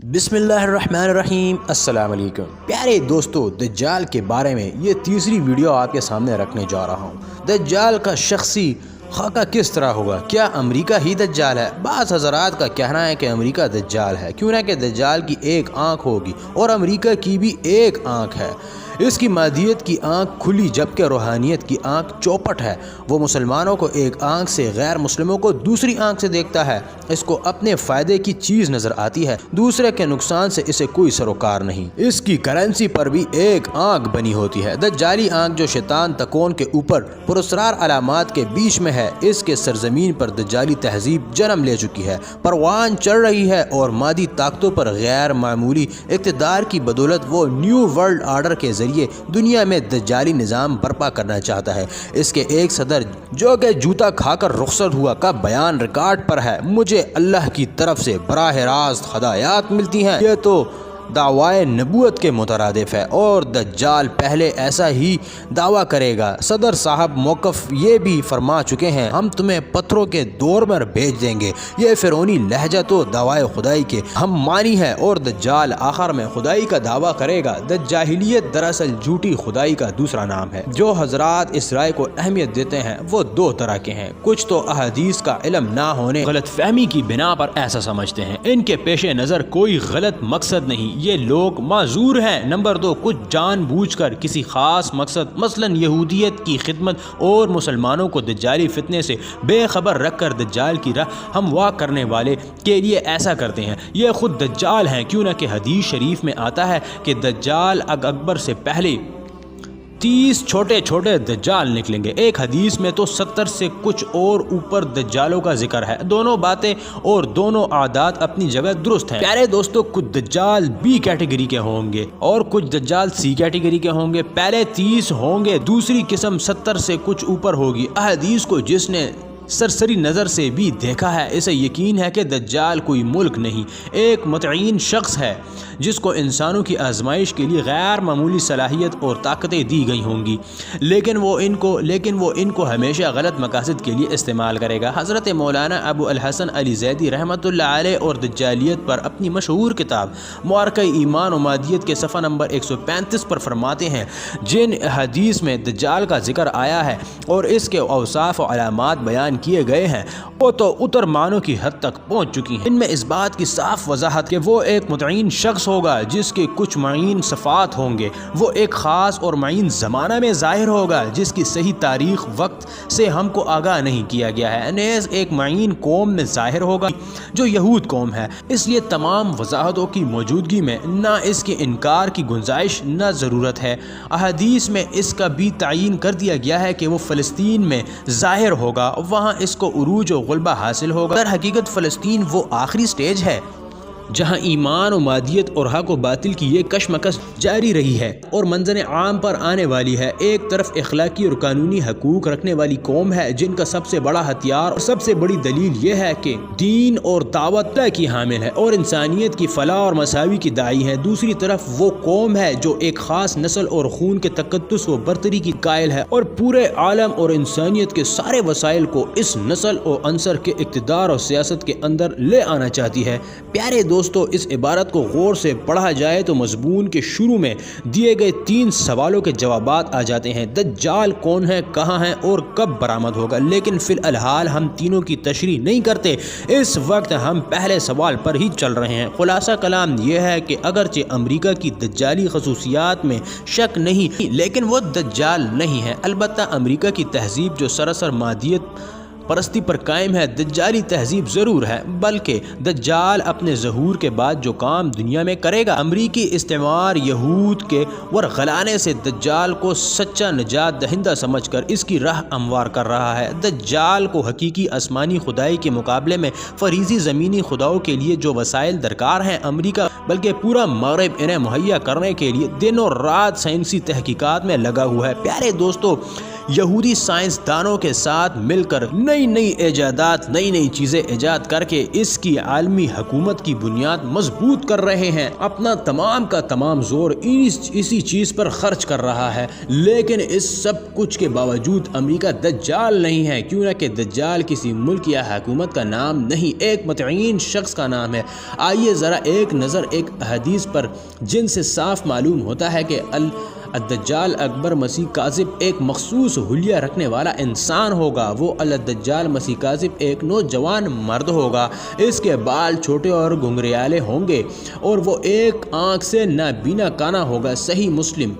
بسم اللہ الرحمن الرحیم۔ السلام علیکم پیارے دوستو، دجال کے بارے میں یہ تیسری ویڈیو آپ کے سامنے رکھنے جا رہا ہوں۔ دجال کا شخصی خاکہ کس طرح ہوگا؟ کیا امریکہ ہی دجال ہے؟ بعض حضرات کا کہنا ہے کہ امریکہ دجال ہے، کیوں نہ کہ دجال کی ایک آنکھ ہوگی اور امریکہ کی بھی ایک آنکھ ہے۔ اس کی مادیت کی آنکھ کھلی جبکہ روحانیت کی آنکھ چوپٹ ہے۔ وہ مسلمانوں کو ایک آنکھ سے، غیر مسلموں کو دوسری آنکھ سے دیکھتا ہے۔ اس کو اپنے فائدے کی چیز نظر آتی ہے، دوسرے کے نقصان سے اسے کوئی سروکار نہیں۔ اس کی کرنسی پر بھی ایک آنکھ بنی ہوتی ہے۔ دجالی آنکھ جو شیطان تکون کے اوپر پراسرار علامات کے بیچ میں ہے، اس کے سرزمین پر دجالی تہذیب جنم لے چکی ہے، پروان چڑھ رہی ہے اور مادی طاقتوں پر غیر معمولی اقتدار کی بدولت وہ نیو ورلڈ آرڈر کے ذریعے دنیا میں دجالی نظام برپا کرنا چاہتا ہے۔ اس کے ایک صدر جو کہ جوتا کھا کر رخصت ہوا کا بیان ریکارڈ پر ہے: مجھے اللہ کی طرف سے براہ راست ہدایات ملتی ہیں۔ یہ تو دعوی نبوت کے مترادف ہے اور دجال پہلے ایسا ہی دعویٰ کرے گا۔ صدر صاحب موقف یہ بھی فرما چکے ہیں: ہم تمہیں پتھروں کے دور پر بھیج دیں گے۔ یہ فرعونی لہجہ تو دعوی خدائی کے ہم مانی ہے اور دجال آخر میں خدائی کا دعویٰ کرے گا۔ دجاہلیت دراصل جھوٹی خدائی کا دوسرا نام ہے۔ جو حضرات اس رائے کو اہمیت دیتے ہیں وہ دو طرح کے ہیں۔ کچھ تو احادیث کا علم نہ ہونے، غلط فہمی کی بنا پر ایسا سمجھتے ہیں۔ ان کے پیش نظر کوئی غلط مقصد نہیں، یہ لوگ معذور ہیں۔ نمبر دو، کچھ جان بوجھ کر کسی خاص مقصد مثلا یہودیت کی خدمت اور مسلمانوں کو دجالی فتنے سے بے خبر رکھ کر دجال کی راہ ہموار کرنے والے کے لیے ایسا کرتے ہیں۔ یہ خود دجال ہیں، کیوں نہ کہ حدیث شریف میں آتا ہے کہ دجال اکبر سے پہلے 30 چھوٹے چھوٹے دجال نکلیں گے۔ ایک حدیث میں تو 70 سے کچھ اور اوپر دجالوں کا ذکر ہے۔ دونوں باتیں اور دونوں اعداد اپنی جگہ درست ہیں۔ پیارے دوستو، کچھ دجال بی کیٹیگری کے ہوں گے اور کچھ دجال سی کیٹیگری کے ہوں گے۔ پہلے 30 ہوں گے، دوسری قسم 70 سے کچھ اوپر ہوگی۔ احادیث کو جس نے سرسری نظر سے بھی دیکھا ہے، اسے یقین ہے کہ دجال کوئی ملک نہیں، ایک متعین شخص ہے جس کو انسانوں کی آزمائش کے لیے غیر معمولی صلاحیت اور طاقتیں دی گئی ہوں گی، لیکن وہ ان کو ہمیشہ غلط مقاصد کے لیے استعمال کرے گا۔ حضرت مولانا ابو الحسن علی زیدی رحمۃ اللہ علیہ اور دجالیت پر اپنی مشہور کتاب معرکہ ایمان و مادیت کے صفحہ نمبر 135 پر فرماتے ہیں: جن حدیث میں دجال کا ذکر آیا ہے اور اس کے اوصاف و علامات بیان کیے گئے ہیں، وہ تو اتر معنوں کی حد تک پہنچ چکی ہیں۔ ان میں اس بات کی صاف وضاحت کہ وہ ایک متعین شخص ہوگا جس کے کچھ معین صفات ہوں گے، وہ ایک خاص اور معین زمانہ میں ظاہر ہوگا جس کی صحیح تاریخ وقت سے ہم کو آگاہ نہیں کیا گیا ہے، نیز ایک معین قوم میں ظاہر ہوگا جو یہود قوم ہے۔ اس لیے تمام وضاحتوں کی موجودگی میں نہ اس کے انکار کی گنجائش نہ ضرورت ہے۔ احادیث میں اس کا بھی تعین کر دیا گیا ہے کہ وہ فلسطین میں ظاہر ہوگا، وہاں اس کو عروج و غلبہ حاصل ہوگا۔ در حقیقت فلسطین وہ آخری سٹیج ہے جہاں ایمان و مادیت اور حق و باطل کی یہ کشمکش جاری رہی ہے اور منظر عام پر آنے والی ہے۔ ایک طرف اخلاقی اور قانونی حقوق رکھنے والی قوم ہے جن کا سب سے بڑا ہتھیار اور سب سے بڑی دلیل یہ ہے کہ دین اور دعوت کی حامل ہے اور انسانیت کی فلاح اور مساوی کی داعی ہے۔ دوسری طرف وہ قوم ہے جو ایک خاص نسل اور خون کے تقدس و برتری کی قائل ہے اور پورے عالم اور انسانیت کے سارے وسائل کو اس نسل و عنصر کے اقتدار اور سیاست کے اندر لے آنا چاہتی ہے۔ پیارے دوستو، اس عبارت کو غور سے پڑھا جائے تو مضمون کے شروع میں دیے گئے 3 سوالوں کے جوابات آ جاتے ہیں: دجال کون ہے، کہاں ہے اور کب برآمد ہوگا؟ لیکن فی الحال ہم تینوں کی تشریح نہیں کرتے، اس وقت ہم پہلے سوال پر ہی چل رہے ہیں۔ خلاصہ کلام یہ ہے کہ اگرچہ امریکہ کی دجالی خصوصیات میں شک نہیں، لیکن وہ دجال نہیں ہے۔ البتہ امریکہ کی تہذیب جو سراسر مادیت پرستی پر قائم ہے، دجالی تہذیب ضرور ہے، بلکہ دجال اپنے ظہور کے بعد جو کام دنیا میں کرے گا، امریکی استعمار یہود کے ورغلانے سے دجال کو سچا نجات دہندہ سمجھ کر اس کی راہ ہموار کر رہا ہے۔ دجال کو حقیقی آسمانی خدائی کے مقابلے میں فریضی زمینی خداؤں کے لیے جو وسائل درکار ہیں، امریکہ بلکہ پورا مغرب انہیں مہیا کرنے کے لیے دن اور رات سائنسی تحقیقات میں لگا ہوا ہے۔ پیارے دوستو، یہودی سائنسدانوں کے ساتھ مل کر نئی ایجادات نئی چیزیں ایجاد کر کے اس کی عالمی حکومت کی بنیاد مضبوط کر رہے ہیں۔ اپنا تمام کا تمام زور اسی چیز پر خرچ کر رہا ہے، لیکن اس سب کچھ کے باوجود امریکہ دجال نہیں ہے، کیوں نہ کہ دجال کسی ملک یا حکومت کا نام نہیں، ایک متعین شخص کا نام ہے۔ آئیے ذرا ایک نظر ایک حدیث پر، جن سے صاف معلوم ہوتا ہے کہ الدجال اکبر مسیح کاذب ایک مخصوص حلیہ رکھنے والا انسان ہوگا۔ وہ الدجال مسیح کاذب ایک نوجوان مرد ہوگا، اس کے بال چھوٹے اور گھنگریالے ہوں گے اور وہ ایک آنکھ سے نابینا کانا ہوگا۔ صحیح مسلم۔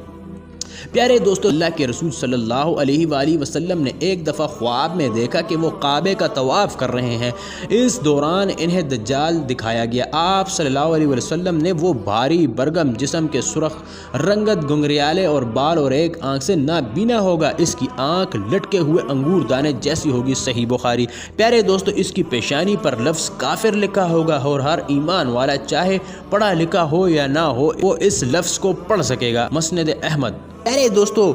پیارے دوستو، اللہ کے رسول صلی اللہ علیہ وآلہ وسلم نے ایک دفعہ خواب میں دیکھا کہ وہ کعبے کا طواف کر رہے ہیں۔ اس دوران انہیں دجال دکھایا گیا۔ آپ صلی اللہ علیہ وسلم نے وہ بھاری برگم جسم کے سرخ رنگت، گنگریالے اور بال اور ایک آنکھ سے نابینا ہوگا، اس کی آنکھ لٹکے ہوئے انگور دانے جیسی ہوگی۔ صحیح بخاری۔ پیارے دوستو، اس کی پیشانی پر لفظ کافر لکھا ہوگا اور ہر ایمان والا چاہے پڑھا لکھا ہو یا نہ ہو وہ اس لفظ کو پڑھ سکے گا۔ مسند احمد۔ پیارے دوستو،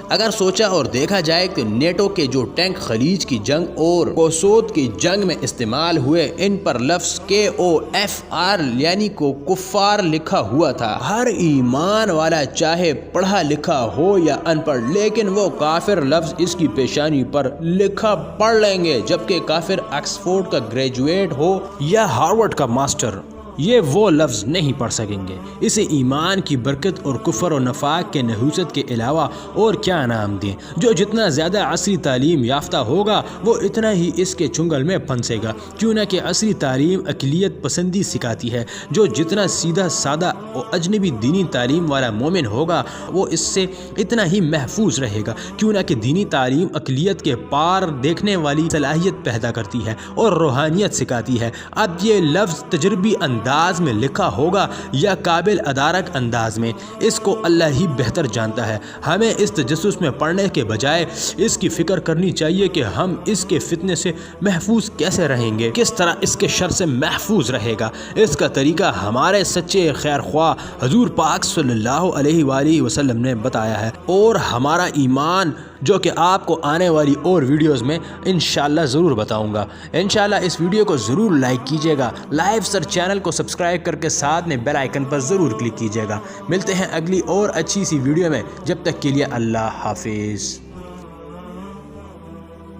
اگر سوچا اور دیکھا جائے کہ نیٹو کے جو ٹینک خلیج کی جنگ اور کوسوت کی جنگ میں استعمال ہوئے، ان پر لفظ KOFR یعنی کو کفار لکھا ہوا تھا۔ ہر ایمان والا چاہے پڑھا لکھا ہو یا ان پڑھ، لیکن وہ کافر لفظ اس کی پیشانی پر لکھا پڑھ لیں گے، جبکہ کافر آکسفورڈ کا گریجویٹ ہو یا ہارورڈ کا ماسٹر، یہ وہ لفظ نہیں پڑھ سکیں گے۔ اسے ایمان کی برکت اور کفر و نفاق کے نحوست کے علاوہ اور کیا نام دیں؟ جو جتنا زیادہ عصری تعلیم یافتہ ہوگا وہ اتنا ہی اس کے چنگل میں پھنسے گا، کیوں نہ کہ عصری تعلیم اقلیت پسندی سکھاتی ہے۔ جو جتنا سیدھا سادہ اور اجنبی دینی تعلیم والا مومن ہوگا وہ اس سے اتنا ہی محفوظ رہے گا، کیوں نہ کہ دینی تعلیم اقلیت کے پار دیکھنے والی صلاحیت پیدا کرتی ہے اور روحانیت سکھاتی ہے۔ اب یہ لفظ تجربی انداز میں لکھا ہوگا یا قابل ادارک انداز میں، اس کو اللہ ہی بہتر جانتا ہے۔ ہمیں اس تجسس میں پڑھنے کے بجائے اس کی فکر کرنی چاہیے کہ ہم اس کے فتنے سے محفوظ کیسے رہیں گے، کس طرح اس کے شر سے محفوظ رہے گا۔ اس کا طریقہ ہمارے سچے خیر خواہ حضور پاک صلی اللہ علیہ وآلہ وسلم نے بتایا ہے، اور ہمارا ایمان جو کہ آپ کو آنے والی اور ویڈیوز میں انشاءاللہ ضرور بتاؤں گا۔ انشاءاللہ اس ویڈیو کو ضرور لائک کیجیے گا، لائیو سر چینل کو سبسکرائب کر کے ساتھ میں بیل آئیکن پر ضرور کلک کیجیے گا۔ ملتے ہیں اگلی اور اچھی سی ویڈیو میں، جب تک کے لیے اللہ حافظ۔